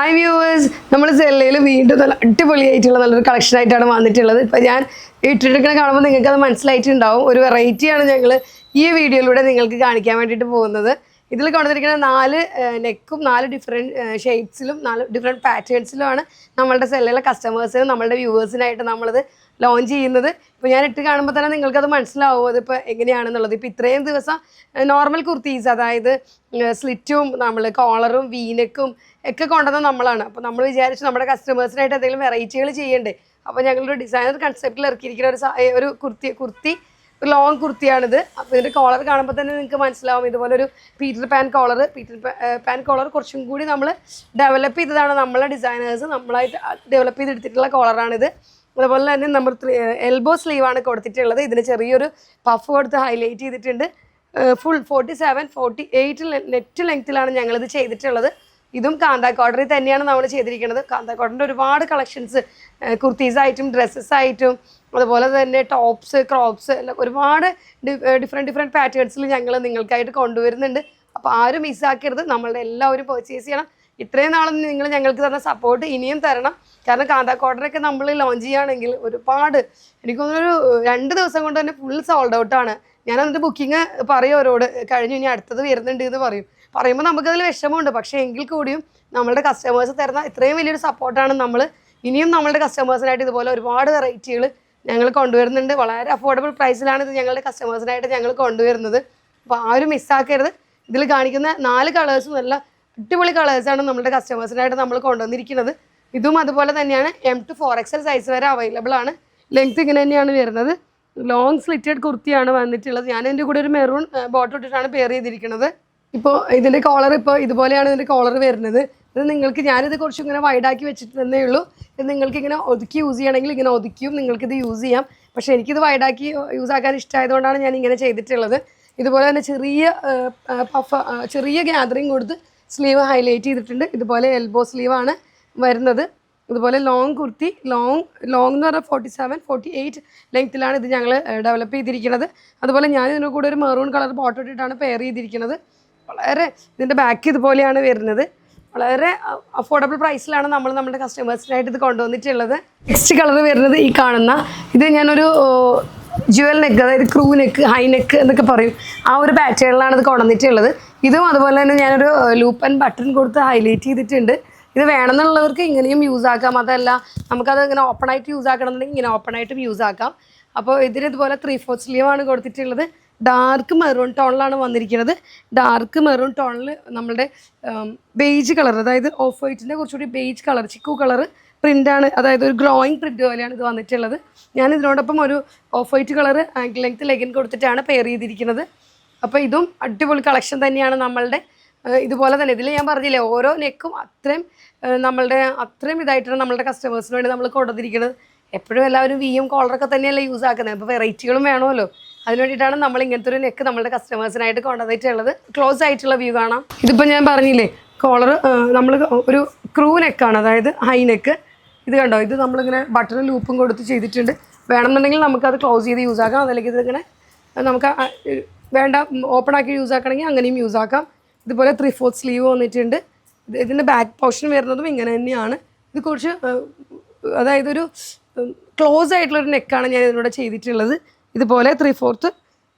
Hi viewers, നമ്മൾ സെല്ലയിൽ വീണ്ടും നല്ല അടിപൊളിയായിട്ടുള്ള നല്ലൊരു കളക്ഷൻ ആയിട്ടാണ് വന്നിട്ടുള്ളത്. ഇപ്പോൾ ഞാൻ ഇട്ടിരിക്കുന്ന കാണുമ്പോൾ നിങ്ങൾക്ക് അത് മനസ്സിലായിട്ടുണ്ടാവും. ഒരു വെറൈറ്റിയാണ് ഞങ്ങൾ ഈ വീഡിയോയിലൂടെ നിങ്ങൾക്ക് കാണിക്കാൻ വേണ്ടിയിട്ട് പോകുന്നത്. ഇതിൽ കൊണ്ടുവന്നിരിക്കുന്ന 4 നെക്കും 4 ഡിഫറെൻറ്റ് ഷെയ്ഡ്സിലും 4 ഡിഫറെൻറ്റ് പാറ്റേൺസിലുമാണ് നമ്മളുടെ സെല്ലയിലെ കസ്റ്റമേഴ്സിനും നമ്മളുടെ വ്യൂവേഴ്സിനായിട്ട് നമ്മളിത് ലോഞ്ച് ചെയ്യുന്നത്. ഇപ്പോൾ ഞാൻ ഇട്ട് കാണുമ്പോൾ തന്നെ നിങ്ങൾക്കത് മനസ്സിലാവും അതിപ്പോൾ എങ്ങനെയാണെന്നുള്ളത്. ഇപ്പോൾ ഇത്രയും ദിവസം നോർമൽ കുർത്തീസ്, അതായത് സ്ലിറ്റും നമ്മൾ കോളറും വീനക്കും ഒക്കെ കൊണ്ടുവന്ന നമ്മളാണ്. അപ്പോൾ നമ്മൾ വിചാരിച്ചു നമ്മുടെ കസ്റ്റമേഴ്സിനായിട്ട് എന്തെങ്കിലും വെറൈറ്റികൾ ചെയ്യണ്ടേ. അപ്പോൾ ഞങ്ങളൊരു ഡിസൈനർ കൺസെപ്റ്റിൽ ഇറക്കിയിരിക്കുന്ന ഒരു കുർത്തി ഒരു ലോങ് കുർത്തിയാണിത്. അപ്പോൾ ഇതിൻ്റെ കോളർ കാണുമ്പോൾ തന്നെ നിങ്ങൾക്ക് മനസ്സിലാവും. ഇതുപോലെ ഒരു പീറ്റർ പാൻ കോളർ കുറച്ചും കൂടി നമ്മൾ ഡെവലപ്പ് ചെയ്തതാണ്. നമ്മളെ ഡിസൈനേഴ്സ് നമ്മളായിട്ട് ഡെവലപ്പ് ചെയ്തെടുത്തിട്ടുള്ള കോളറാണിത്. അതുപോലെ തന്നെ നമ്മൾ എൽബോ സ്ലീവാണ് കൊടുത്തിട്ടുള്ളത്. ഇതിന് ചെറിയൊരു പഫ് കൊടുത്ത് ഹൈലൈറ്റ് ചെയ്തിട്ടുണ്ട്. ഫുൾ 47-48 നെറ്റ് ലെങ്ത്തിലാണ് ഞങ്ങളിത് ചെയ്തിട്ടുള്ളത്. ഇതും കാന്ത കോട്ടണിൽ തന്നെയാണ് നമ്മൾ ചെയ്തിരിക്കുന്നത്. കാന്ത കോട്ടൻ്റെ ഒരുപാട് കളക്ഷൻസ് കുർത്തീസായിട്ടും ഡ്രസ്സസ്സായിട്ടും അതുപോലെ തന്നെ ടോപ്സ്, ക്രോപ്സ് എല്ലാം ഒരുപാട് ഡിഫറെൻറ്റ് പാറ്റേൺസിൽ ഞങ്ങൾ നിങ്ങൾക്കായിട്ട് കൊണ്ടുവരുന്നുണ്ട്. അപ്പോൾ ആരും മിസ്സാക്കരുത്. നമ്മളുടെ എല്ലാവരും പർച്ചേസ് ചെയ്യണം. ഇത്രയും നാളും നിങ്ങൾ ഞങ്ങൾക്ക് തന്ന സപ്പോർട്ട് ഇനിയും തരണം. കാരണം കാന്ത കോട്ടനൊക്കെ നമ്മൾ ലോഞ്ച് ചെയ്യുകയാണെങ്കിൽ ഒരുപാട്, എനിക്ക് തോന്നുന്നൊരു 2 ദിവസം കൊണ്ട് തന്നെ ഫുൾ സോൾഡ് ഔട്ടാണ്. ഞാൻ എന്നിട്ട് ബുക്കിംഗ് പറയും അവരോട്, കഴിഞ്ഞു ഇനി അടുത്തത് വരുന്നുണ്ട് എന്ന് പറയുമ്പോൾ നമുക്കതിൽ വിഷമമുണ്ട്. പക്ഷേ എങ്കിൽ കൂടിയും നമ്മളുടെ കസ്റ്റമേഴ്സ് തരുന്ന ഇത്രയും വലിയൊരു സപ്പോർട്ടാണ് നമ്മൾ ഇനിയും നമ്മളുടെ കസ്റ്റമേഴ്സിനായിട്ട് ഇതുപോലെ ഒരുപാട് വെറൈറ്റികൾ ഞങ്ങൾ കൊണ്ടുവരുന്നുണ്ട്. വളരെ അഫോർഡബിൾ പ്രൈസിലാണ് ഇത് ഞങ്ങളുടെ കസ്റ്റമേഴ്സിനായിട്ട് ഞങ്ങൾ കൊണ്ടുവരുന്നത്. അപ്പോൾ ആരും മിസ്സാക്കരുത്. ഇതിൽ കാണിക്കുന്ന 4 കളേഴ്സും നല്ല അടിപൊളി കളേഴ്സാണ് നമ്മുടെ കസ്റ്റമേഴ്സിനായിട്ട് നമ്മൾ കൊണ്ടുവന്നിരിക്കുന്നത്. ഇതും അതുപോലെ തന്നെയാണ് M to 4XL സൈസ് വരെ അവൈലബിൾ ആണ്. ലെങ്ത് ഇങ്ങനെ തന്നെയാണ് വരുന്നത്. ലോങ് സ്ലിറ്റഡ് കുർത്തിയാണ് വന്നിട്ടുള്ളത്. ഞാൻ എൻ്റെ കൂടെ ഒരു മെറൂൺ ബോട്ടം ഇട്ടിട്ടാണ് പെയർ ചെയ്തിരിക്കുന്നത്. ഇപ്പോൾ ഇതിൻ്റെ കോളർ ഇതുപോലെയാണ് ഇതിൻ്റെ കോളർ വരുന്നത്. ഇത് നിങ്ങൾക്ക് ഞാനിത് കുറച്ചും ഇങ്ങനെ വൈഡാക്കി വെച്ചിട്ട് തന്നേ ഉള്ളൂ. ഇത് നിങ്ങൾക്ക് ഇങ്ങനെ ഒതുക്കി യൂസ് ചെയ്യണമെങ്കിൽ ഇങ്ങനെ ഒതുക്കിയും നിങ്ങൾക്കിത് യൂസ് ചെയ്യാം. പക്ഷേ എനിക്കിത് വൈഡാക്കി യൂസ് ആക്കാൻ ഇഷ്ടമായതുകൊണ്ടാണ് ഞാൻ ഇങ്ങനെ ചെയ്തിട്ടുള്ളത്. ഇതുപോലെ തന്നെ ചെറിയ ഗ്യാതറിങ് കൊടുത്ത് സ്ലീവ് ഹൈലൈറ്റ് ചെയ്തിട്ടുണ്ട്. ഇതുപോലെ എൽബോ സ്ലീവാണ് വരുന്നത്. ഇതുപോലെ ലോങ് കുർത്തി, ലോങ് എന്ന് പറഞ്ഞാൽ 47-48 ലെങ്ത്തിലാണ് ഇത് ഞങ്ങൾ ഡെവലപ്പ് ചെയ്തിരിക്കുന്നത്. അതുപോലെ ഞാൻ ഇതിൻ്റെ കൂടെ ഒരു മെറൂൺ കളർ ബോട്ടം ഇട്ടിട്ടാണ് പെയർ ചെയ്തിരിക്കുന്നത്. വളരെ ഇതിൻ്റെ ബാക്ക് ഇതുപോലെയാണ് വരുന്നത്. വളരെ അഫോർഡബിൾ പ്രൈസിലാണ് നമ്മൾ നമ്മുടെ കസ്റ്റമേഴ്സിനായിട്ട് ഇത് കൊണ്ടുവന്നിട്ടുള്ളത്. നെക്സ്റ്റ് കളർ വരുന്നത് ഈ കാണുന്ന ഇത് ഞാനൊരു ജുവൽ നെക്ക്, അതായത് ക്രൂ നെക്ക്, ഹൈ നെക്ക് എന്നൊക്കെ പറയും, ആ ഒരു പാറ്റേണിലാണ് ഇത് കൊണ്ടുവന്നിട്ടുള്ളത്. ഇതും അതുപോലെ തന്നെ ഞാനൊരു ലൂപ്പ് ആൻഡ് ബട്ടൺ കൊടുത്ത് ഹൈലൈറ്റ് ചെയ്തിട്ടുണ്ട്. ഇത് വേണമെന്നുള്ളവർക്ക് ഇങ്ങനെയും യൂസ് ആക്കാം. അതല്ല നമുക്കത് ഇങ്ങനെ ഓപ്പണായിട്ട് യൂസ് ആക്കണമെന്നുണ്ടെങ്കിൽ ഇങ്ങനെ ഓപ്പണായിട്ടും യൂസ് ആക്കാം. അപ്പോൾ ഇതിന് ഇതുപോലെ 3/4 സ്ലീവാണ് കൊടുത്തിട്ടുള്ളത്. ഡാർക്ക് മെറൂൺ ടോണിലാണ് വന്നിരിക്കുന്നത്. ഡാർക്ക് മെറൂൺ ടോണിൽ നമ്മളുടെ ബേജ് കളർ, അതായത് ഓഫ് വൈറ്റിൻ്റെ കുറച്ചുകൂടി ബേജ് കളർ, ചിക്കു കളർ പ്രിൻ്റാണ്, അതായത് ഒരു ഗ്ലോയിങ് പ്രിൻ്റ് പോലെയാണ് ഇത് വന്നിട്ടുള്ളത്. ഞാൻ ഇതിനോടൊപ്പം ഒരു off white colour angle length legging കൊടുത്തിട്ടാണ് പെയർ ചെയ്തിരിക്കുന്നത്. അപ്പോൾ ഇതും അടിപൊളി കളക്ഷൻ തന്നെയാണ് നമ്മളുടെ. ഇതുപോലെ തന്നെ ഇതിൽ ഞാൻ പറഞ്ഞില്ലേ, ഓരോ നെക്കും അത്രയും ഇതായിട്ടാണ് നമ്മളുടെ കസ്റ്റമേഴ്സിന് വേണ്ടി നമ്മൾ കൊണ്ടുവന്നിരിക്കുന്നത്. എപ്പോഴും എല്ലാവരും വിയും കോളറൊക്കെ തന്നെയല്ലേ യൂസ് ആക്കുന്നത്. അപ്പോൾ വെറൈറ്റികളും വേണമല്ലോ. അതിന് വേണ്ടിയിട്ടാണ് നമ്മൾ ഇങ്ങനത്തെ ഒരു നെക്ക് നമ്മളുടെ കസ്റ്റമേഴ്സിനായിട്ട് കൊണ്ടുവന്നിട്ടുള്ളത്. ക്ലോസ് ആയിട്ടുള്ള വ്യൂ കാണാം. ഇതിപ്പോൾ ഞാൻ പറഞ്ഞില്ലേ, കോളർ നമ്മൾ ഒരു ക്രൂ നെക്കാണ്, അതായത് ഹൈ നെക്ക്. ഇത് കണ്ടോ, ഇത് നമ്മളിങ്ങനെ ബട്ടൺ ലൂപ്പും കൊടുത്ത് ചെയ്തിട്ടുണ്ട്. വേണമെന്നുണ്ടെങ്കിൽ നമുക്കത് ക്ലോസ് ചെയ്ത് യൂസ് ആക്കാം. അതല്ലെങ്കിൽ ഇതിങ്ങനെ നമുക്ക് വേണ്ട ഓപ്പൺ ആക്കി യൂസ് ആക്കണമെങ്കിൽ അങ്ങനെയും യൂസ് ആക്കാം. ഇതുപോലെ 3/4 സ്ലീവ് വന്നിട്ടുണ്ട്. ഇതിൻ്റെ ബാക്ക് പോർഷൻ വരുന്നതും ഇങ്ങനെ തന്നെയാണ്. ഇത് കുറച്ച് അതായത് ഒരു ക്ലോസ് ആയിട്ടുള്ളൊരു നെക്കാണ് ഞാൻ ഇതിലൂടെ ചെയ്തിട്ടുള്ളത്. ഇതുപോലെ 3/4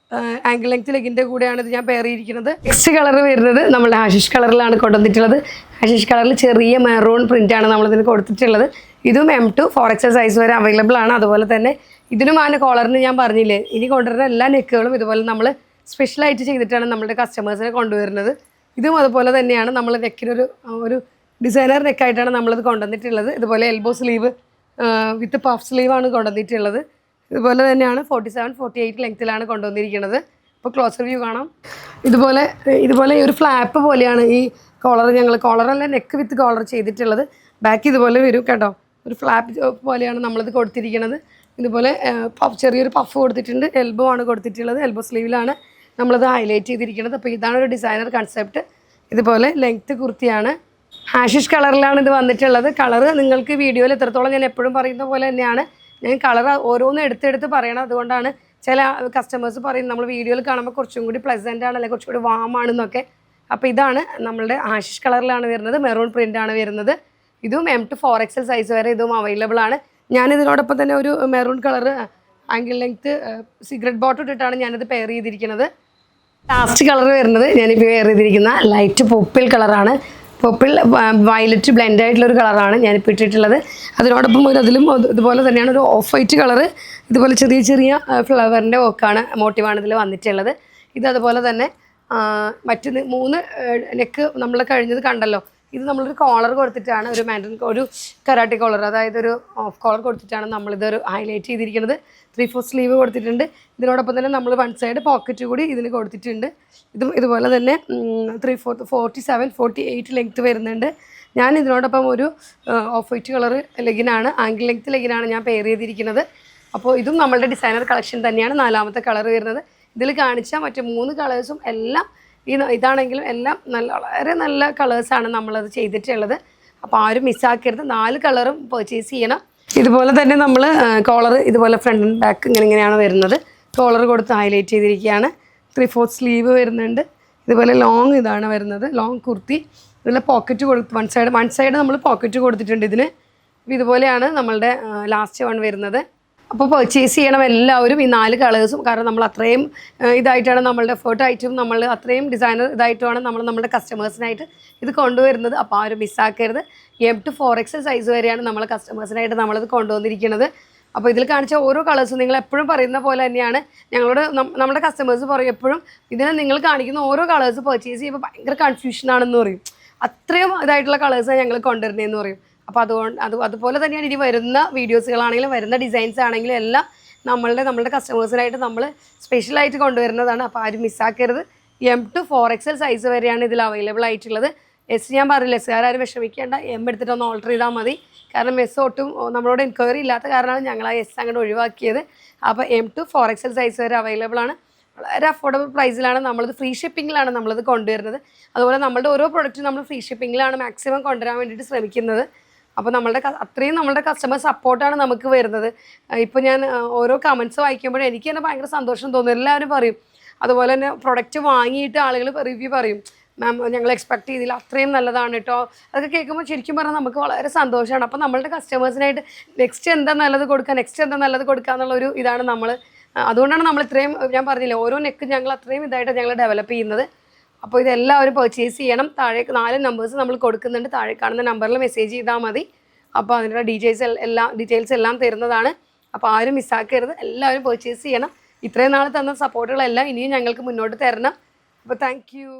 ആങ്കിൾ ലെങ്ത് ലെഗിൻ്റെ കൂടെയാണ് ഇത് ഞാൻ പെയർ ചെയ്തിരിക്കുന്നത്. നെക്സ്റ്റ് കളർ വരുന്നത് നമ്മൾ ഹാഷിഷ് കളറിലാണ് കൊണ്ടുവന്നിട്ടുള്ളത്. ഹാഷിഷ് കളറിൽ ചെറിയ മെറൂൺ പ്രിൻ്റാണ് നമ്മളിതിന് കൊടുത്തിട്ടുള്ളത്. ഇതും M to 4XL സൈസ് വരെ അവൈലബിൾ ആണ്. അതുപോലെ തന്നെ ഇതിനും ആ കോളറിന് ഞാൻ പറഞ്ഞില്ലേ, ഇനി കൊണ്ടുവരുന്ന എല്ലാ നെക്കുകളും ഇതുപോലെ നമ്മൾ സ്പെഷ്യലായിട്ട് ചെയ്തിട്ടാണ് നമ്മുടെ കസ്റ്റമേഴ്സിനെ കൊണ്ടുവരുന്നത്. ഇതും അതുപോലെ തന്നെയാണ്. നമ്മൾ നെക്കിനൊരു ഡിസൈനർ നെക്കായിട്ടാണ് നമ്മളിത് കൊണ്ടുവന്നിട്ടുള്ളത്. ഇതുപോലെ എൽബോ സ്ലീവ് വിത്ത് പഫ് സ്ലീവാണ് കൊണ്ടുവന്നിട്ടുള്ളത്. ഇതുപോലെ തന്നെയാണ് 47-48 ലെങ്ത്തിലാണ് കൊണ്ടുവന്നിരിക്കുന്നത്. അപ്പോൾ ക്ലോസർ വ്യൂ കാണാം. ഇതുപോലെ ഈ ഒരു ഫ്ലാപ്പ് പോലെയാണ് ഈ കോളറല്ല നെക്ക് വിത്ത് കോളർ ചെയ്തിട്ടുള്ളത്. ബാക്ക് ഇതുപോലെ വരും കേട്ടോ. ഒരു ഫ്ലാപ്പ് പോലെയാണ് നമ്മളിത് കൊടുത്തിരിക്കുന്നത്. ഇതുപോലെ ചെറിയൊരു പഫ് കൊടുത്തിട്ടുണ്ട്. എൽബോ ആണ് കൊടുത്തിട്ടുള്ളത്. എൽബോ സ്ലീവിലാണ് നമ്മളത് ഹൈലൈറ്റ് ചെയ്തിരിക്കുന്നത്. അപ്പോൾ ഇതാണ് ഒരു ഡിസൈനർ കൺസെപ്റ്റ്. ഇതുപോലെ ലെങ്ത്ത് കുർത്തിയാണ്. ഹാഷിഷ് കളറിലാണ് ഇത് വന്നിട്ടുള്ളത്. കളറ് നിങ്ങൾക്ക് വീഡിയോയിൽ എത്രത്തോളം ഞാൻ എപ്പോഴും പറയുന്ന പോലെ തന്നെയാണ്. ഞാൻ കളർ ഓരോന്നും എടുത്തെടുത്ത് പറയണം. അതുകൊണ്ടാണ് ചില കസ്റ്റമേഴ്സ് പറയും നമ്മൾ വീഡിയോയിൽ കാണുമ്പോൾ കുറച്ചും കൂടി പ്ലസൻ്റ് ആണ്, അല്ലെങ്കിൽ കുറച്ചും കൂടി വാം ആണെന്നൊക്കെ. അപ്പോൾ ഇതാണ് നമ്മളുടെ ആഷിഷ് കളറിലാണ് വരുന്നത്. മെറൂൺ പ്രിൻ്റാണ് വരുന്നത്. ഇതും M to 4XL സൈസ് വരെ ഇതും അവൈലബിൾ ആണ്. ഞാൻ ഇതിനോടൊപ്പം തന്നെ ഒരു maroon colour angle length cigarette bottom ഇട്ടിട്ടാണ് ഞാനിത് പെയർ ചെയ്തിരിക്കുന്നത്. ലാസ്റ്റ് കളർ വരുന്നത് ഞാനിപ്പോൾ പെയർ ചെയ്തിരിക്കുന്ന ലൈറ്റ് പൊപ്പിൾ കളറാണ്. പൊപ്പിൾ വയലറ്റ് ബ്ലെൻഡ് ആയിട്ടുള്ളൊരു കളറാണ് ഞാനിപ്പോൾ ഇട്ടിട്ടുള്ളത്. അതിനോടൊപ്പം അതിലും ഇതുപോലെ തന്നെയാണ് ഒരു ഓഫ് വൈറ്റ് കളറ്, ഇതുപോലെ ചെറിയ ചെറിയ ഫ്ലവറിൻ്റെ വർക്കാണ് മോട്ടീവാണ് ഇതിൽ വന്നിട്ടുള്ളത്. ഇത് അതുപോലെ തന്നെ മറ്റ് 3 നെക്ക് നമ്മൾ കഴിഞ്ഞത് കണ്ടല്ലോ. ഇത് നമ്മളൊരു കോളർ കൊടുത്തിട്ടാണ് ഒരു കരാട്ടി കോളർ, അതായത് ഒരു ഓഫ് കോളർ കൊടുത്തിട്ടാണ് നമ്മളിതൊരു ഹൈലൈറ്റ് ചെയ്തിരിക്കുന്നത്. 3/4 സ്ലീവ് കൊടുത്തിട്ടുണ്ട്. ഇതിനോടൊപ്പം തന്നെ നമ്മൾ 1 സൈഡ് പോക്കറ്റ് കൂടി ഇതിന് കൊടുത്തിട്ടുണ്ട്. ഇതുപോലെ തന്നെ 3/4 47 48 ലെങ്ത്ത് വരുന്നുണ്ട്. ഞാൻ ഇതിനോടൊപ്പം ഒരു ഓഫ് വൈറ്റ് കളർ ലെഗിനാണ്, ആംഗിൾ ലെങ്ത്ത് ലെഗിനാണ് ഞാൻ പെയർ ചെയ്തിരിക്കുന്നത്. അപ്പോൾ ഇതും നമ്മളുടെ ഡിസൈനർ കളക്ഷൻ തന്നെയാണ്. 4ാമത്തെ കളർ വരുന്നത്. ഇതിൽ കാണിച്ച മറ്റ് 3 കളേഴ്സും എല്ലാം ഇതാണെങ്കിലും എല്ലാം വളരെ നല്ല കളേഴ്സാണ് നമ്മളത് ചെയ്തിട്ടുള്ളത്. അപ്പോൾ ആരും മിസ്സാക്കരുത്. 4 കളറും പർച്ചേസ് ചെയ്യണം. ഇതുപോലെ തന്നെ നമ്മൾ കോളർ ഇതുപോലെ ഫ്രണ്ട് ആൻഡ് ബാക്ക് ഇങ്ങനെയാണ് വരുന്നത്. കോളർ കൊടുത്ത് ഹൈലൈറ്റ് ചെയ്തിരിക്കുകയാണ്. 3/4 സ്ലീവ് വരുന്നുണ്ട്. ഇതുപോലെ ലോങ് ഇതാണ് വരുന്നത്, ലോങ് കുർത്തി. ഇതിൽ പോക്കറ്റ് കൊടുത്ത് വൺ സൈഡ് നമ്മൾ പോക്കറ്റ് കൊടുത്തിട്ടുണ്ട് ഇതിന്. ഇതുപോലെയാണ് നമ്മളുടെ ലാസ്റ്റ് വൺ വരുന്നത്. അപ്പോൾ പർച്ചേസ് ചെയ്യണം എല്ലാവരും ഈ 4 കളേഴ്സും. കാരണം നമ്മൾ അത്രയും ഇതായിട്ടാണ് നമ്മളുടെ എഫേർട്ട് ആയിട്ടും നമ്മൾ അത്രയും ഡിസൈനർ ഇതായിട്ടുമാണ് നമ്മുടെ കസ്റ്റമേഴ്സിനായിട്ട് ഇത് കൊണ്ടുവരുന്നത്. അപ്പോൾ ആരും മിസ്സാക്കരുത്. M to 4XL സൈസ് വരെയാണ് നമ്മൾ കസ്റ്റമേഴ്സിനായിട്ട് നമ്മളിത് കൊണ്ടുവന്നിരിക്കുന്നത്. അപ്പോൾ ഇതിൽ കാണിച്ച ഓരോ കളേഴ്സും നിങ്ങൾ എപ്പോഴും പറയുന്ന പോലെ തന്നെയാണ് നമ്മുടെ കസ്റ്റമേഴ്സ് പറയും എപ്പോഴും, ഇതിനെ നിങ്ങൾ കാണിക്കുന്ന ഓരോ കളേഴ്സ് പർച്ചേസ് ചെയ്യുമ്പോൾ ഭയങ്കര കൺഫ്യൂഷനാണെന്ന് പറയും. അത്രയും ഇതായിട്ടുള്ള കളേഴ്സാണ് ഞങ്ങൾ കൊണ്ടുവരുന്നതെന്ന് പറയും. അപ്പോൾ അതുപോലെ തന്നെയാണ് ഇനി വരുന്ന വീഡിയോസുകളാണെങ്കിലും വരുന്ന ഡിസൈൻസ് ആണെങ്കിലും എല്ലാം നമ്മളുടെ കസ്റ്റമേഴ്സിനായിട്ട് നമ്മൾ സ്പെഷ്യലായിട്ട് കൊണ്ടുവരുന്നതാണ്. അപ്പോൾ ആരും മിസ്സാക്കരുത്. M to 4XL സൈസ് വരെയാണ് ഇതിൽ അവൈലബിൾ ആയിട്ടുള്ളത്. S ഞാൻ പറഞ്ഞില്ല, എസ്സുകാരും വിഷമിക്കേണ്ട, M എടുത്തിട്ടൊന്ന് ഓൾട്ടർ ചെയ്താൽ മതി. കാരണം S ഒട്ടും നമ്മളോട് എൻക്വയറി ഇല്ലാത്ത കാരണമാണ് ഞങ്ങൾ ആ S അങ്ങോട്ട് ഒഴിവാക്കിയത്. അപ്പോൾ M to 4XL സൈസ് വരെ അവൈലബിൾ ആണ്. വളരെ അഫോർഡബിൾ പ്രൈസിലാണ് നമ്മളിത്, ഫ്രീ ഷിപ്പിങ്ങിലാണ് നമ്മളിത് കൊണ്ടുവരുന്നത്. അതുപോലെ നമ്മളുടെ ഓരോ പ്രൊഡക്റ്റും നമ്മൾ ഫ്രീ ഷിപ്പിങ്ങിലാണ് മാക്സിമം കൊണ്ടുവരാൻ വേണ്ടിയിട്ട് ശ്രമിക്കുന്നത്. അപ്പോൾ അത്രയും നമ്മളുടെ കസ്റ്റമർ സപ്പോർട്ടാണ് നമുക്ക് വരുന്നത്. ഇപ്പോൾ ഞാൻ ഓരോ കമൻറ്റ്സ് വായിക്കുമ്പോഴും എനിക്ക് തന്നെ ഭയങ്കര സന്തോഷം തോന്നും. എല്ലാവരും പറയും, അതുപോലെ തന്നെ പ്രൊഡക്റ്റ് വാങ്ങിയിട്ട് ആളുകൾ റിവ്യൂ പറയും, മാം ഞങ്ങൾ എക്സ്പെക്ട് ചെയ്തില്ല, അത്രയും നല്ലതാണ് കേട്ടോ. അതൊക്കെ കേൾക്കുമ്പോൾ ശരിക്കും പറഞ്ഞാൽ നമുക്ക് വളരെ സന്തോഷമാണ്. അപ്പോൾ നമ്മളുടെ കസ്റ്റമേഴ്സിനായിട്ട് നെക്സ്റ്റ് എന്താ നല്ലത് കൊടുക്കുക എന്നുള്ളൊരു ഇതാണ് നമ്മൾ. അതുകൊണ്ടാണ് നമ്മൾ ഇത്രയും, ഞാൻ പറഞ്ഞില്ലേ, ഓരോ നെക്ക് ഞങ്ങൾ അത്രയും ഇതായിട്ട് ഞങ്ങൾ ഡെവലപ്പ് ചെയ്യുന്നത്. അപ്പോൾ ഇതെല്ലാവരും പർച്ചേസ് ചെയ്യണം. താഴെ 4 നമ്പേഴ്സ് നമ്മൾ കൊടുക്കുന്നുണ്ട്. താഴെ കാണുന്ന നമ്പറിൽ മെസ്സേജ് ചെയ്താൽ മതി. അപ്പോൾ അതിനുള്ള ഡീറ്റെയിൽസ് എല്ലാം തരുന്നതാണ്. അപ്പോൾ ആരും മിസ്സാക്കരുത്. എല്ലാവരും പർച്ചേസ് ചെയ്യണം. ഇത്രയും നാൾ തന്ന സപ്പോർട്ടുകളെല്ലാം ഇനിയും ഞങ്ങൾക്ക് മുന്നോട്ട് തരണം. അപ്പോൾ താങ്ക് യു.